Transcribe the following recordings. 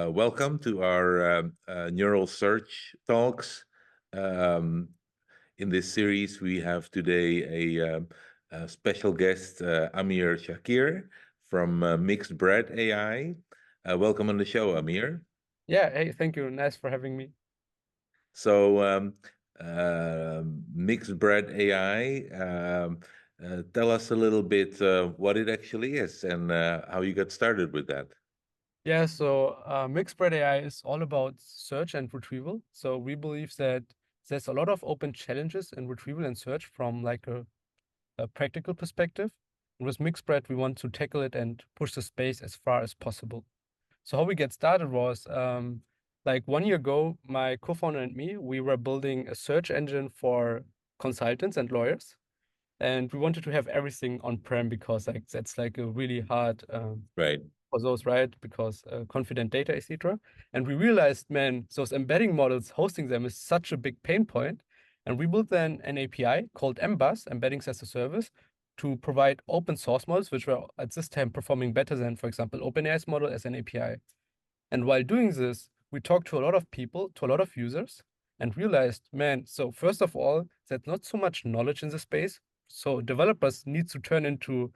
Welcome to our neural search talks. Um, in this series, we have today a special guest, Aamir Shakir from mixedbread.ai. Welcome on the show, Aamir. Yeah, hey, thank you. Nice for having me. So, mixedbread.ai, tell us a little bit what it actually is and how you got started with that. Yeah, so mixedbread AI is all about search and retrieval. So we believe that there's a lot of open challenges in retrieval and search from like a practical perspective. With mixedbread, we want to tackle it and push the space as far as possible. So how we get started was like 1 year ago, my co-founder and me, we were building a search engine for consultants and lawyers. And we wanted to have everything on-prem because like that's like a really hard Right. for those, right? Because confident data, etc. And we realized, man, those embedding models, hosting them is such a big pain point. And we built then an API called MBus, Embeddings as a Service, to provide open source models, which were at this time performing better than, for example, OpenAI's model as an API. And while doing this, we talked to a lot of people, to a lot of users, and realized, man, so first of all, there's not so much knowledge in the space. So developers need to turn into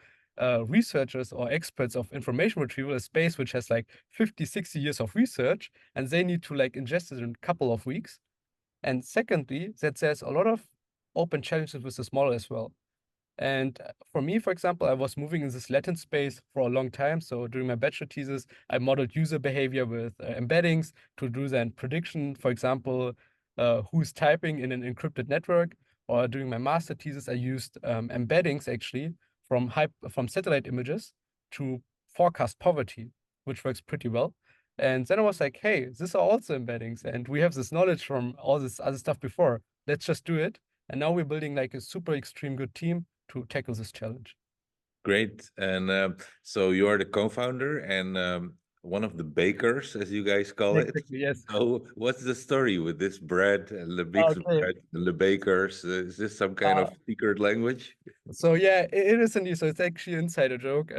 researchers or experts of information retrieval, a space which has like 50, 60 years of research, and they need to like ingest it in a couple of weeks. And secondly, that there's a lot of open challenges with this model as well. And for me, for example, I was moving in this Latin space for a long time. So during my bachelor thesis, I modeled user behavior with embeddings to do then prediction, for example, who's typing in an encrypted network. Or during my master thesis, I used embeddings actually from satellite images to forecast poverty, which works pretty well. And then I was like, hey, these are also embeddings, and we have this knowledge from all this other stuff before. Let's just do it. And now we're building like a super extreme good team to tackle this challenge. Great. And so you are the co-founder and one of the bakers, as you guys call Yeah, it. exactly. Yes. So what's the story with this bread, the mixed Okay. bread, the bakers? Is this some kind Uh, of secret language? so yeah, it is indeed. So it's actually an insider joke.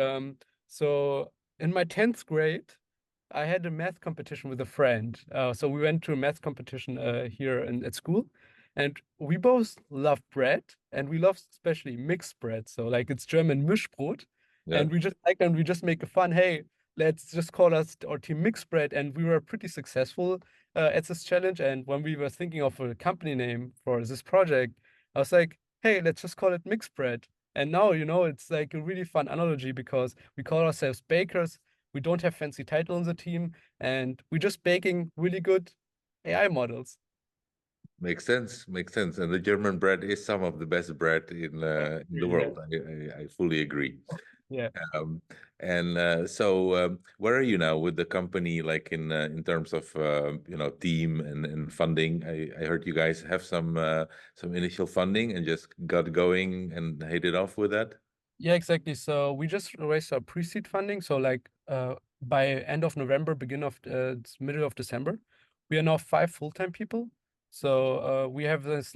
So in my 10th grade, I had a math competition with a friend. So we went to a math competition here at school, and we both love bread, and we love especially mixed bread. So like it's German Mischbrot, Yeah. and we just like and we just make a fun. Hey, let's just call us our team mixed bread, and we were pretty successful at this challenge. And when we were thinking of a company name for this project, I was like, hey, let's just call it mixed bread. And now, it's like a really fun analogy because we call ourselves bakers. We don't have fancy title on the team, and we're just baking really good AI models. Makes sense. Makes sense. And the German bread is some of the best bread in the Really, yeah. world. I fully agree. Yeah. Um, and so, where are you now with the company, like in terms of team and funding? I heard you guys have some initial funding and just got going and hit it off with that. Yeah, exactly. So we just raised our pre-seed funding. So like by end of November, middle of December, we are now 5 full-time people. So we have this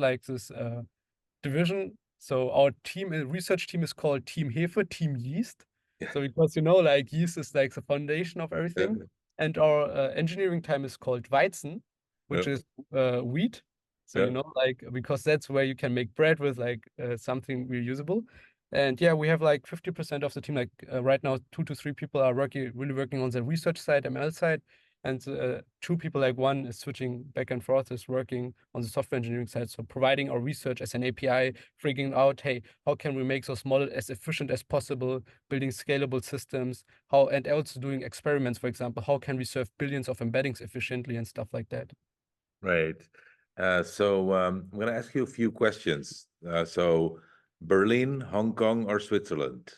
division. So our team, research team is called Team Hefe, Team Yeast. So because like yeast is like the foundation of Yeah, everything. And our engineering time is called Weizen, yeah, which is wheat. So yeah. like because that's where you can make bread with like something reusable. And yeah, we have like 50% of the team. Like right now, 2 to 3 people are really working on the research side, ML side, and 2 people, like one is switching back and forth, is working on the software engineering side. So providing our research as an API, figuring out, hey, how can we make those models as efficient as possible, building scalable systems, and also doing experiments, for example, how can we serve billions of embeddings efficiently and stuff like that. Right. So I'm going to ask you a few questions. So Berlin, Hong Kong, or Switzerland?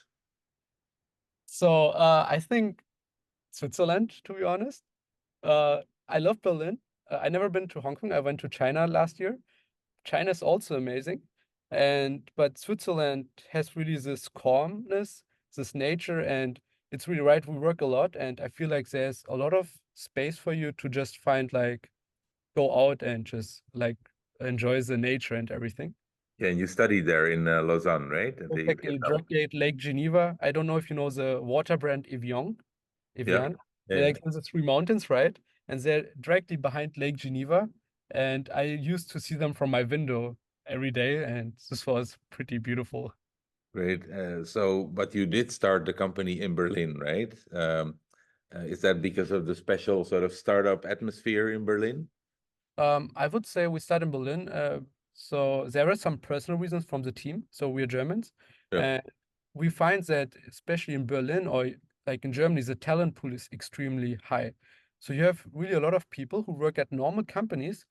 So I think Switzerland, to be honest. I love Berlin. I never been to Hong Kong. I went to China last year. China is also amazing, but Switzerland has really this calmness, this nature, and it's really right. We work a lot, and I feel like there's a lot of space for you to just find like go out and just like enjoy the nature and everything. Yeah, and you studied there in Lausanne, right? At the Exactly, ETFL. Druggate, Lake Geneva. I don't know if you know the water brand Evian. Yeah. Evian. Yeah, Like there's the three mountains, right? And they're directly behind Lake Geneva. And I used to see them from my window every day, and this was pretty beautiful. great. So, but you did start the company in Berlin, right? Is that because of the special sort of startup atmosphere in Berlin? I would say we start in Berlin. So there are some personal reasons from the team. So we're Germans, Yeah, and we find that especially in Berlin or like in Germany, the talent pool is extremely high. So you have really a lot of people who work at normal companies,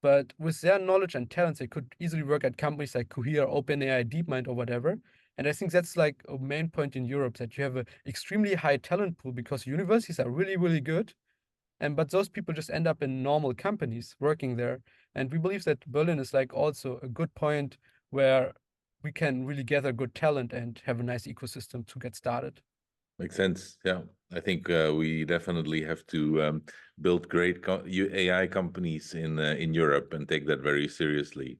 but with their knowledge and talents, they could easily work at companies like Cohere, OpenAI, DeepMind, or whatever. And I think that's like a main point in Europe that you have an extremely high talent pool because universities are really, really good, and but those people just end up in normal companies working there. And we believe that Berlin is like also a good point where we can really gather good talent and have a nice ecosystem to get started. makes sense. Yeah, I think we definitely have to build great AI companies in Europe and take that very seriously.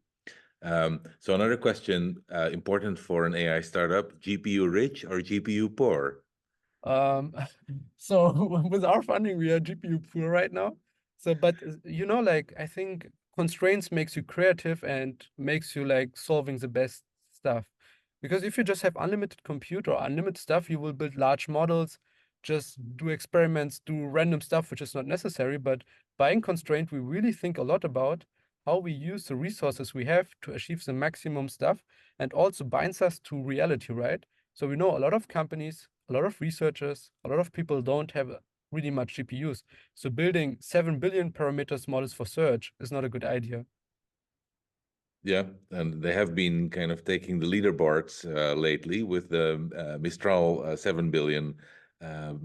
So another question, important for an AI startup: GPU rich or GPU poor? Um, so with our funding, we are GPU poor right now. So, but you know, like I think constraints makes you creative and makes you like solving the best stuff. Because if you just have unlimited compute or unlimited stuff, you will build large models, just do experiments, do random stuff, which is not necessary. But buying constraint, we really think a lot about how we use the resources we have to achieve the maximum stuff and also binds us to reality, right? So we know a lot of companies, a lot of researchers, a lot of people don't have really much GPUs. So building 7 billion parameters models for search is not a good idea. Yeah, and they have been kind of taking the leaderboards lately with the Mistral 7 billion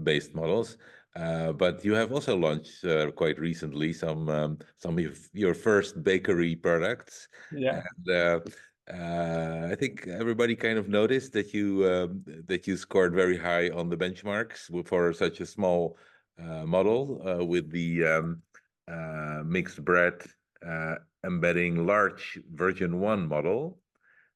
based models. But you have also launched quite recently some of your first bakery products, Yeah. and I think everybody kind of noticed that you scored very high on the benchmarks for such a small model with the mixed bread uh, embedding large version 1 model.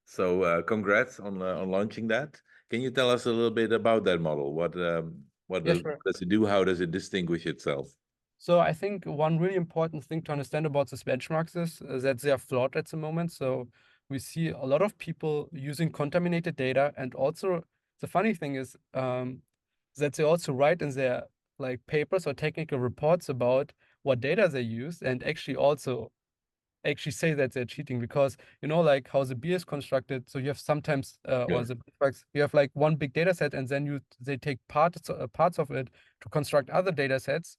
So congrats on launching that. Can you tell us a little bit about that model? Yeah, sure. What does it do? How does it distinguish itself? So I think one really important thing to understand about these benchmarks is that they are flawed at the moment. So we see a lot of people using contaminated data, and also the funny thing is that they also write in their like papers or technical reports about what data they use, and actually say that they're cheating because you know like how the beer is constructed. So you have sometimes Yeah, or the benchmarks, you have like one big data set, and then they take parts of it to construct other data sets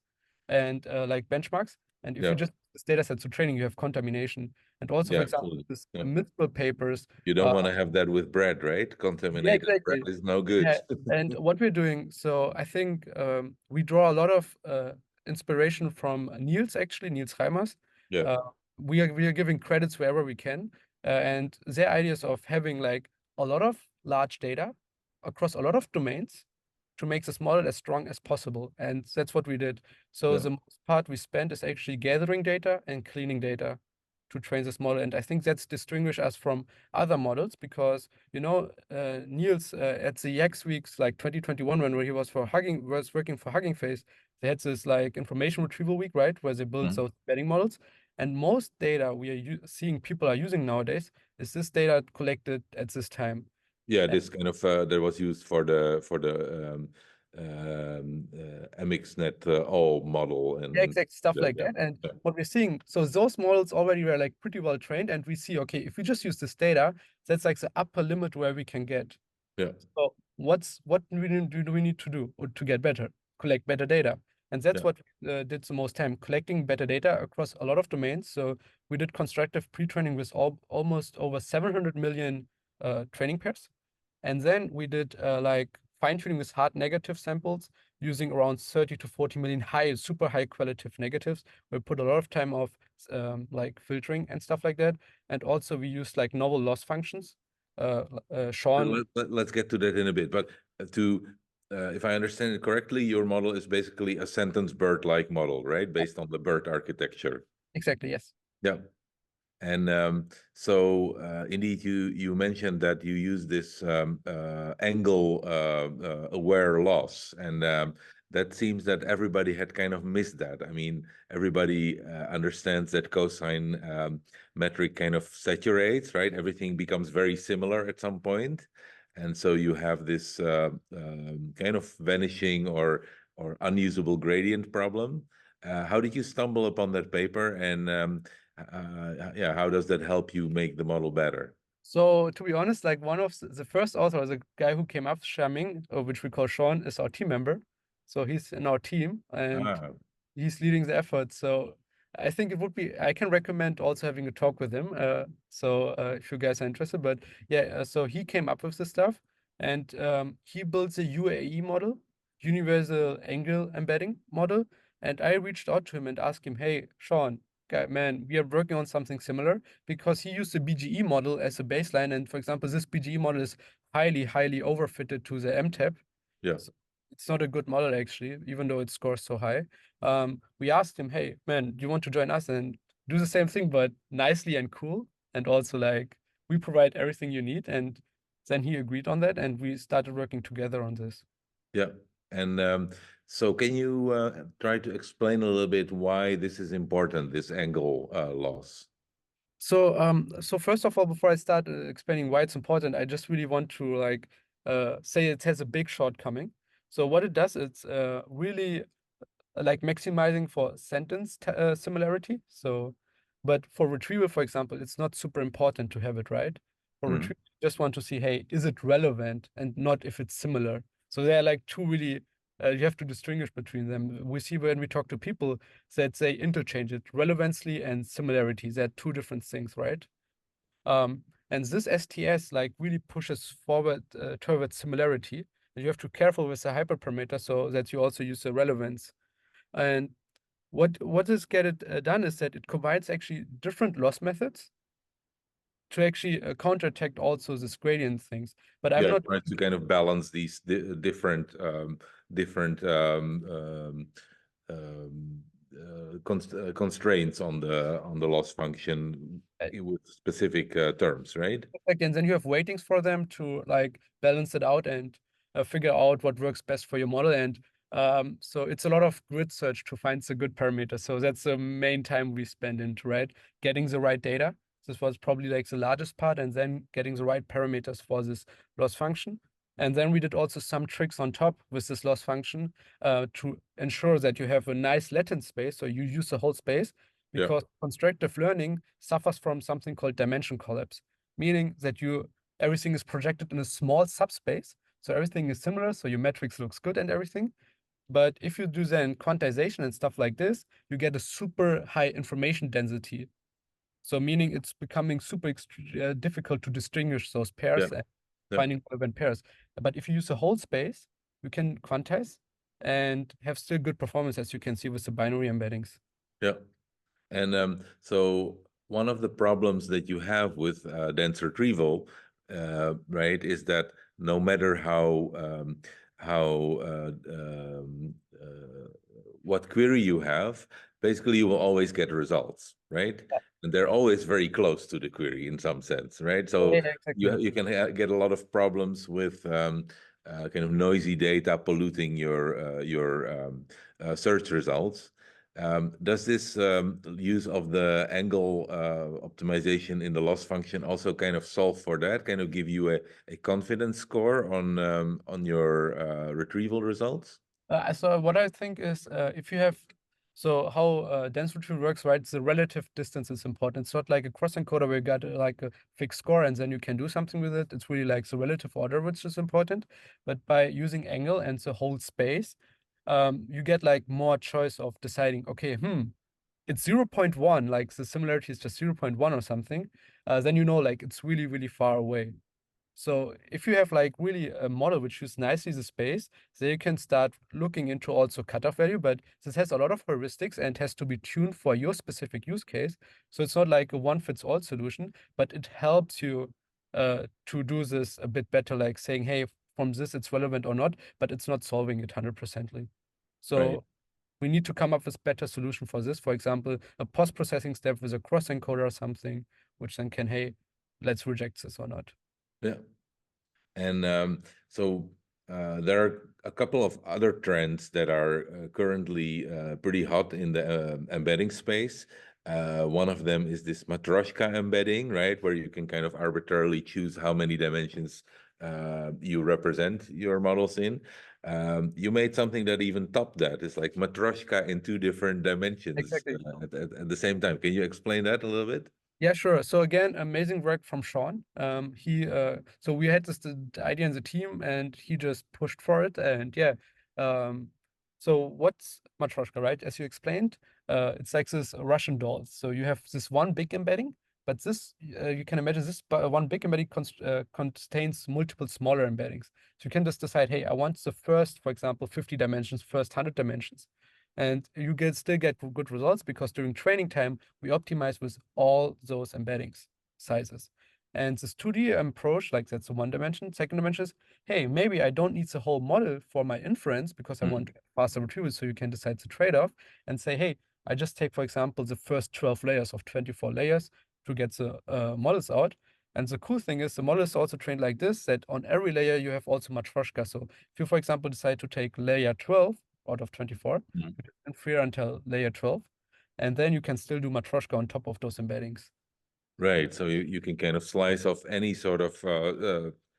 and like benchmarks. And if you yeah, just this data set to training, you have contamination. And also, yeah, for example, absolutely. this Yeah. mythical papers. You don't want to have that with bread, right? Yeah, Contaminated bread exactly. is no good. Yeah, and what we're doing, so I think we draw a lot of inspiration from Niels, actually, Niels Reimers. Yeah, Uh, we are giving credits wherever we can, and their ideas of having like a lot of large data across a lot of domains to make this model as strong as possible, and that's what we did. So yeah. the most part we spent is actually gathering data and cleaning data to train this model, and I think that's distinguish us from other models because you know, Niels at the X Weeks like 2021 when he was working for Hugging Face, they had this like information retrieval week, right, where they built Mhm. those betting models. And most data we are seeing people are using nowadays is this data collected at this time. Yeah, And this kind of that was used for the MXNet all model yeah, and exact stuff yeah, like yeah, that. And yeah, what we're seeing, so those models already were like pretty well trained, and we see, okay, if we just use this data, that's like the upper limit where we can get. yeah, So what do we need to do to get better? Collect better data. And that's yeah. what did the most time, collecting better data across a lot of domains. So we did constructive pre-training with almost over 700 million training pairs. And then we did like fine-tuning with hard negative samples using around 30 to 40 million super high qualitative negatives. We put a lot of time of like filtering and stuff like that. And also we used like novel loss functions. Sean. Let's get to that in a bit. But to if I understand it correctly, your model is basically a sentence BERT-like model, right? Based on the BERT architecture. Exactly, yes. Yeah. And so indeed, you mentioned that you use this angle aware loss, and that seems that everybody had kind of missed that. I mean, everybody understands that cosine metric kind of saturates, right? Everything becomes very similar at some point, and so you have this kind of vanishing or unusable gradient problem. How did you stumble upon that paper, and yeah, how does that help you make the model better? So to be honest, like one of the first authors, a guy who came up, Shaming, which we call Sean, is our team member. So he's in our team and Ah, he's leading the effort. So I think it would be, I can recommend also having a talk with him. If you guys are interested, but yeah, so he came up with the stuff and he builds a UAE model, universal angle embedding model. And I reached out to him and asked him, hey, Sean, guy, man, we are working on something similar because he used the BGE model as a baseline. And for example, this BGE model is highly, highly overfitted to the MTAP. yeah, So it's not a good model actually, even though it scores so high. We asked him, hey, man, do you want to join us and do the same thing, but nicely and cool? And also like we provide everything you need. And then he agreed on that and we started working together on this. yeah. And so can you try to explain a little bit why this is important, this angle loss? So first of all, before I start explaining why it's important, I just really want to like say it has a big shortcoming. So what it does, it's really like maximizing for sentence similarity. So, but for retrieval, for example, it's not super important to have it right. For Mhm. retrieval, you just want to see, hey, is it relevant and not if it's similar. So they are like two really, you have to distinguish between them. We see when we talk to people that they interchange it, relevancy and similarity. They're two different things, right? And this STS like really pushes forward towards similarity. And you have to be careful with the hyperparameter so that you also use the relevance. And what is get it done is that it combines actually different loss methods to actually counterattack also this gradient things. But I'm Yeah, not trying to kind of balance these different um, constraints on the loss function with specific terms, right? and then you have weightings for them to like balance it out and figure out what works best for your model. And so it's a lot of grid search to find the good parameters. So that's the main time we spend into right getting the right data. This was probably like the largest part, and then getting the right parameters for this loss function. And then we did also some tricks on top with this loss function to ensure that you have a nice latent space. So you use the whole space Yeah, because constructive learning suffers from something called dimension collapse, meaning that you everything is projected in a small subspace. So everything is similar. So your metrics looks good and everything. But if you do then quantization and stuff like this, you get a super high information density. So meaning it's becoming super difficult to distinguish those yeah, pairs and yeah, finding relevant pairs. But if you use the whole space, you can quantize and have still good performance, as you can see with the binary embeddings. yeah. And so one of the problems that you have with dense retrieval, right, is that no matter how what query you have, basically you will always get results, right? And they're always very close to the query in some sense, right? So Yeah, exactly. you can get a lot of problems with kind of noisy data polluting your search results. Does this use of the angle optimization in the loss function also kind of solve for that? Kind of give you a confidence score on your retrieval results? So what I think is if you have so how dense retrieval works, right? The relative distance is important. It's not like a cross encoder where you got like a fixed score and then you can do something with it. It's really like the relative order which is important. But by using angle and the whole space, you get like more choice of deciding, okay, it's 0.1, like the similarity is just 0.1 or something. Then you know like it's really, really far away. So if you have like really a model which uses nicely the space, then you can start looking into also cutoff value, but this has a lot of heuristics and has to be tuned for your specific use case. So it's not like a one fits all solution, but it helps you to do this a bit better, like saying, hey, from this it's relevant or not, but it's not solving it 100%ly. Right. So we need to come up with better solution for this. For example, a post-processing step with a cross encoder or something, which then can, hey, let's reject this or not. Yeah. And so There are a couple of other trends that are currently pretty hot in the embedding space. One of them is this Matryoshka embedding, right, where you can kind of arbitrarily choose how many dimensions you represent your models in. You made something that even topped that. It's like Matryoshka in two different dimensions Exactly. at the same time. Can you explain that a little bit? Yeah, sure. So again, amazing work from Sean. So we had this the idea in the team, and he just pushed for it. And yeah, um, so what's Matryoshka, right? As you explained, it's like this Russian dolls. So you have this one big embedding, but this you can imagine this one big embedding contains multiple smaller embeddings. So you can just decide, hey, I want the first, for example, 50 dimensions, first 100 dimensions, and you still get good results because during training time we optimize with all those embeddings sizes. And this 2D approach, like that's the one dimension. Second dimension is, hey, maybe I don't need the whole model for my inference because I want faster retrieval. So you can decide the trade-off and say, hey, I just take, for example, the first 12 layers of 24 layers to get the models out. And the cool thing is the model is also trained like this, that on every layer you have also Matryoshka. So if you, for example, decide to take layer 12 out of 24, Mhm. inferior until layer 12, and then you can still do Matryoshka on top of those embeddings. Right. So you can kind of slice off any sort of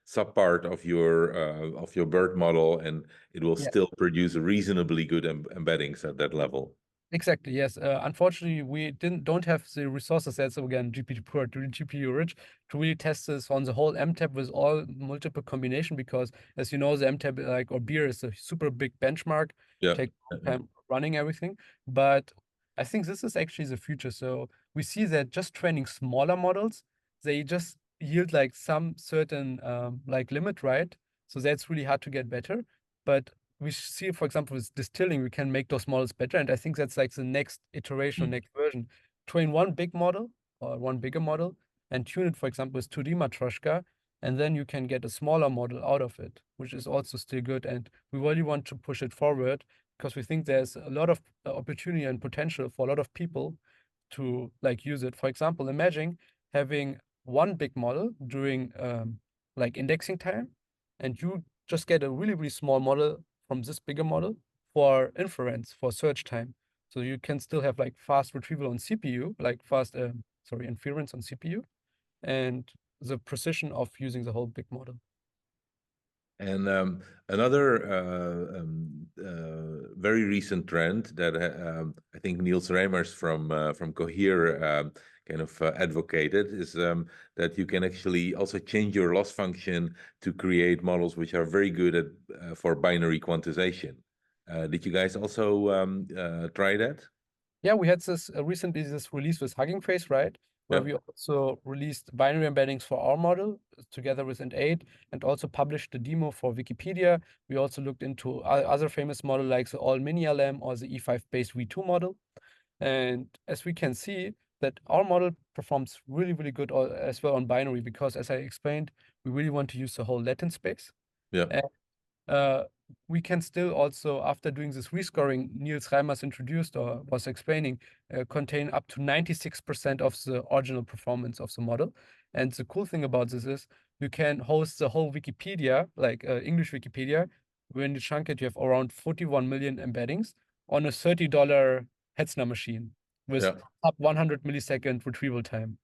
subpart of your bird model, and it will Yeah, still produce reasonably good embeddings at that level. exactly. Yes. Unfortunately, we don't have the resources that's again GPT poor, GPU rich to really test this on the whole MTAP with all multiple combination because, as you know, the MTAP like or beer is a super big benchmark. Yeah. Take time running everything, but I think this is actually the future. So we see that just training smaller models, they just yield like some certain like limit, right? So that's really hard to get better. But we see, for example, with distilling, we can make those models better. And I think that's like the next iteration, Mm. next version. Train one big model or one bigger model and tune it, for example, with 2D Matryoshka. And then you can get a smaller model out of it, which is also still good. And we really want to push it forward because we think there's a lot of opportunity and potential for a lot of people to like use it. For example, imagine having one big model during like indexing time, and you just get a really, really small model from this bigger model for inference, for search time. So you can still have like fast retrieval on CPU, like sorry, inference on CPU, and the precision of using the whole big model. And another very recent trend that I think Niels Reimers from Cohere kind of advocated is that you can actually also change your loss function to create models which are very good at for binary quantization. Did you guys also try that? Yeah, we had this recently this release with Hugging Face, right? Where Yeah. we also released binary embeddings for our model together with Int8 and also published the demo for Wikipedia. We also looked into other famous model like the All Mini LM or the E5 based V2 model. And as we can see, that our model performs really, really good as well on binary because, as I explained, we really want to use the whole Latin space. Yeah. uh, we can still also, after doing this rescoring, Niels Reimers introduced or was explaining, contain up to 96% of the original performance of the model. And the cool thing about this is you can host the whole Wikipedia, like English Wikipedia. When you chunk it, you have around 41 million embeddings on a $30 Hetzner machine with Yeah. up 100 millisecond retrieval time.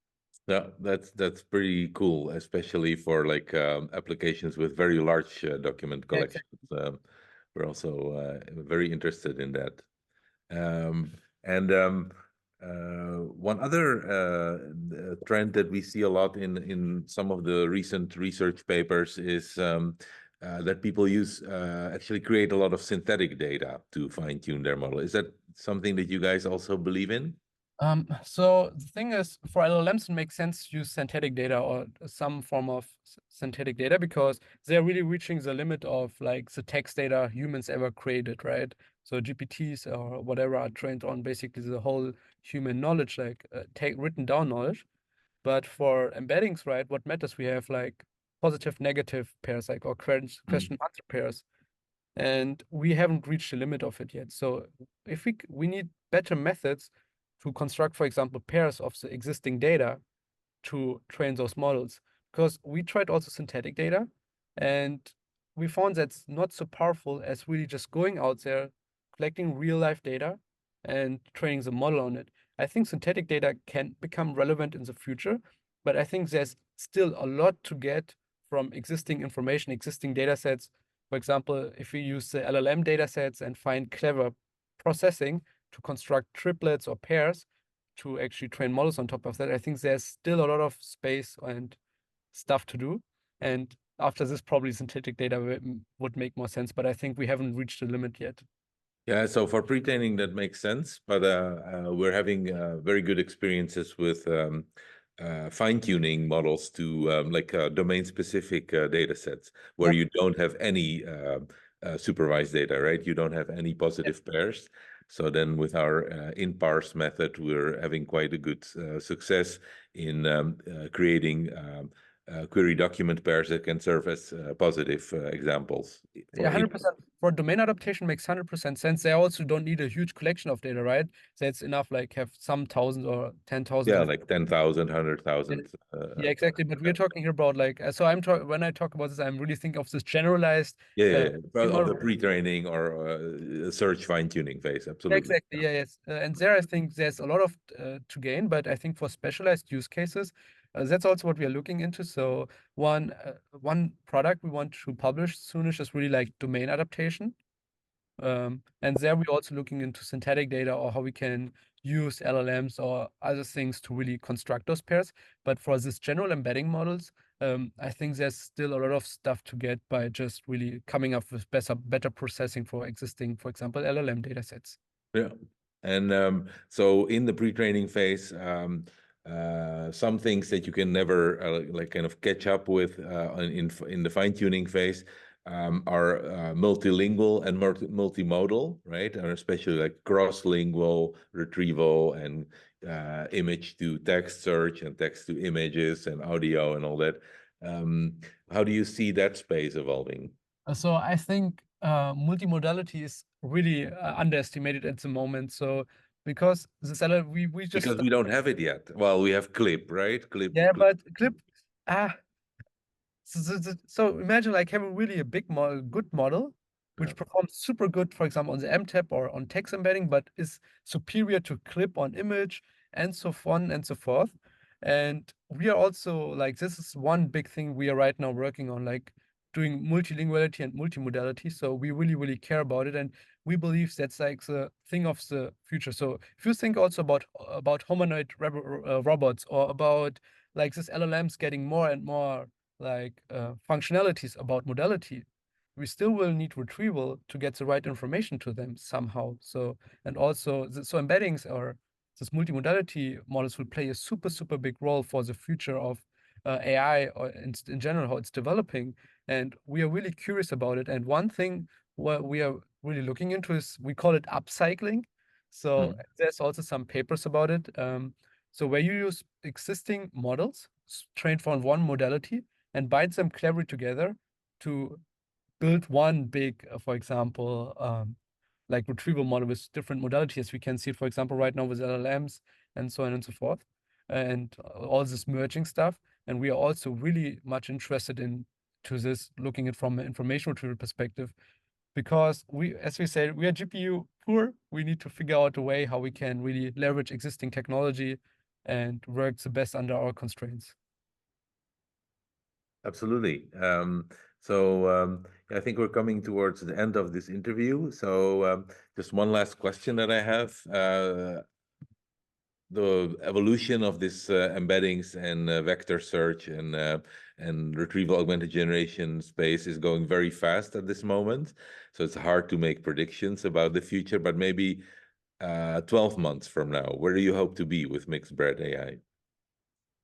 Yeah, that's pretty cool, especially for like applications with very large document Yeah, collections. We're also very interested in that. And one other trend that we see a lot in some of the recent research papers is that people use actually create a lot of synthetic data to fine tune their model. Is that something that you guys also believe in? So the thing is, for LLMs, it makes sense to use synthetic data or some form of synthetic data because they're really reaching the limit of like the text data humans ever created, right? So GPTs or whatever are trained on basically the whole human knowledge, like take written down knowledge. But for embeddings, right, what matters we have like positive, negative pairs, like or Mm. question answer pairs, and we haven't reached the limit of it yet. So if we need better methods to construct, for example, pairs of the existing data to train those models, because we tried also synthetic data, and we found that's not so powerful as really just going out there, collecting real life data and training the model on it. I think synthetic data can become relevant in the future, but I think there's still a lot to get from existing information, existing data sets. For example, if we use the LLM data sets and find clever processing to construct triplets or pairs to actually train models on top of that, I think there's still a lot of space and stuff to do. And after this, probably synthetic data would make more sense, but I think we haven't reached the limit yet. Yeah, so for pre-training that makes sense, but we're having very good experiences with fine-tuning models to like domain-specific data sets where Yep. you don't have any supervised data, right? You don't have any Yep. positive pairs. So then with our in-parse method, we're having quite a good success in creating query document pairs that can serve as positive examples Yeah, for 100%. For domain adaptation makes 100% sense. They also don't need a huge collection of data, right? So it's enough, like have some thousands or 10,000 yeah, of. like 10,000, Yeah, 100,000. yeah, exactly. But we're talking here about like, so I'm talking when I talk about this, I'm really thinking of this generalized. Yeah, yeah, Uh, yeah. Well, of model. the pre-training or search fine-tuning phase, Yeah, absolutely. exactly. Yeah, yes. And there, I think there's a lot of to gain, but I think for specialized use cases, that's also what we are looking into. So one product we want to publish soon is just really like domain adaptation. And there we're also looking into synthetic data or how we can use LLMs or other things to really construct those pairs. But for this general embedding models, I think there's still a lot of stuff to get by just really coming up with better processing for existing, for example, LLM data sets. Yeah. And so in the pre-training phase, some things that you can never like kind of catch up with in the fine-tuning phase are multilingual and multimodal, right? And especially like cross-lingual retrieval and image to text search and text to images and audio and all that. Um, how do you see that space evolving? So I think multimodality is really underestimated at the moment. So because this we just Because we don't have it yet. Well, we have clip, right? yeah, Clip. but clip ah so imagine like having really a big model, good model, Yeah. which performs super good, for example, on the MTAP or on text embedding, but is superior to clip on image and so on and so forth. And we are also like, this is one big thing we are right now working on, like doing multilinguality and multimodality. So we really, really care about it. And we believe that's like the thing of the future. So if you think also about humanoid robots or about like this LLMs getting more and more like functionalities about modality, we still will need retrieval to get the right information to them somehow. So, and also, so embeddings or this multimodality models will play a super, super big role for the future of AI or in general, how it's developing. And we are really curious about it. And one thing what we are really looking into is we call it upcycling. So Mm. there's also some papers about it. So where you use existing models trained from one modality and bind them cleverly together to build one big, for example, like retrieval model with different modalities. We can see it, for example, right now with LLMs and so on and so forth, and all this merging stuff. And we are also really much interested in to this, looking at from an information retrieval perspective, because we, as we said, we are GPU poor. We need to figure out a way how we can really leverage existing technology and work the best under our constraints. Absolutely. So I think we're coming towards the end of this interview. So just one last question that I have. The evolution of this embeddings and vector search and retrieval augmented generation space is going very fast at this moment. So it's hard to make predictions about the future, but maybe 12 months from now, where do you hope to be with mixed bread AI?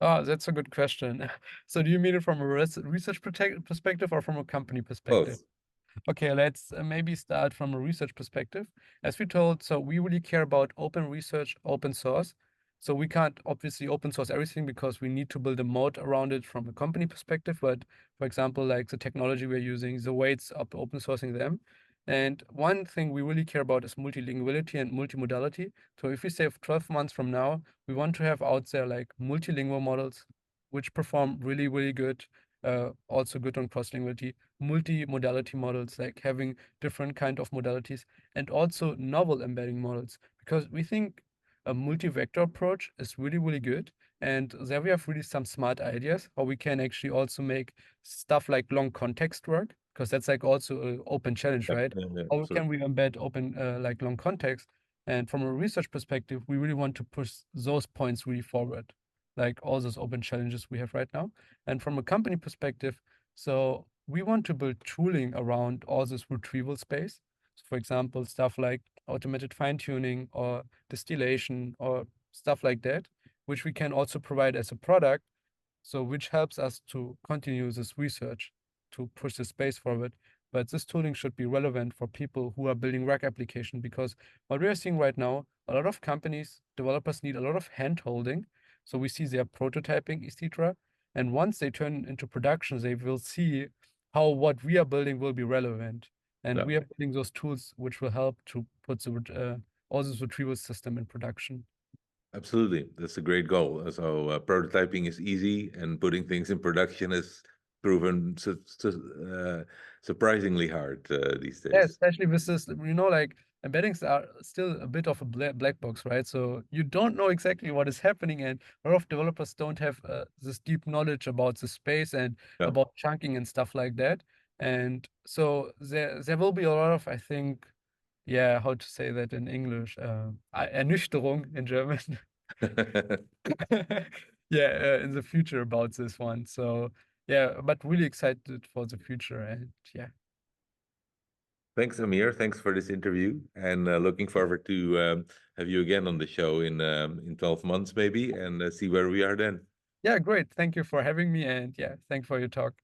Oh, that's a good question. So do you mean it from a research perspective or from a company perspective? Both. Okay, let's maybe start from a research perspective. As we told, so we really care about open research, open source. So we can't obviously open source everything because we need to build a moat around it from a company perspective. But for example, like the technology we're using, the weights of open sourcing them. And one thing we really care about is multilinguality and multimodality. So if we say 12 months from now, we want to have out there like multilingual models, which perform really, really good, also good on cross-linguality, multi-modality models, like having different kind of modalities, and also novel embedding models, because we think a multi-vector approach is really, really good. And there we have really some smart ideas how we can actually also make stuff like long context work, because that's like also an open challenge, Yep. right? Yeah, yeah, How can absolutely. we embed open like long context? And from a research perspective, we really want to push those points really forward, like all those open challenges we have right now. And from a company perspective, so we want to build tooling around all this retrieval space. So for example, stuff like automated fine tuning or distillation or stuff like that, which we can also provide as a product. So which helps us to continue this research to push the space forward. But this tooling should be relevant for people who are building RAG application, because what we are seeing right now, a lot of companies, developers need a lot of hand holding. So we see they are prototyping, etc. And once they turn into production, they will see how what we are building will be relevant. And Yeah. we are building those tools which will help to put the all this retrieval system in production. Absolutely. That's a great goal. So prototyping is easy, and putting things in production is proven surprisingly hard these Yeah, days. especially with this, like embeddings are still a bit of a black box, right? So you don't know exactly what is happening, and a lot of developers don't have this deep knowledge about the space and Yeah. about chunking and stuff like that. And so there will be a lot of, I think, yeah, how to say that in English, Ernüchterung in German. Yeah, in the future about this one. So yeah, but really excited for the future, and yeah. Thanks, Amir. Thanks for this interview, and looking forward to have you again on the show in 12 months maybe, and see where we are then. Yeah, great. Thank you for having me. And yeah, thanks for your talk.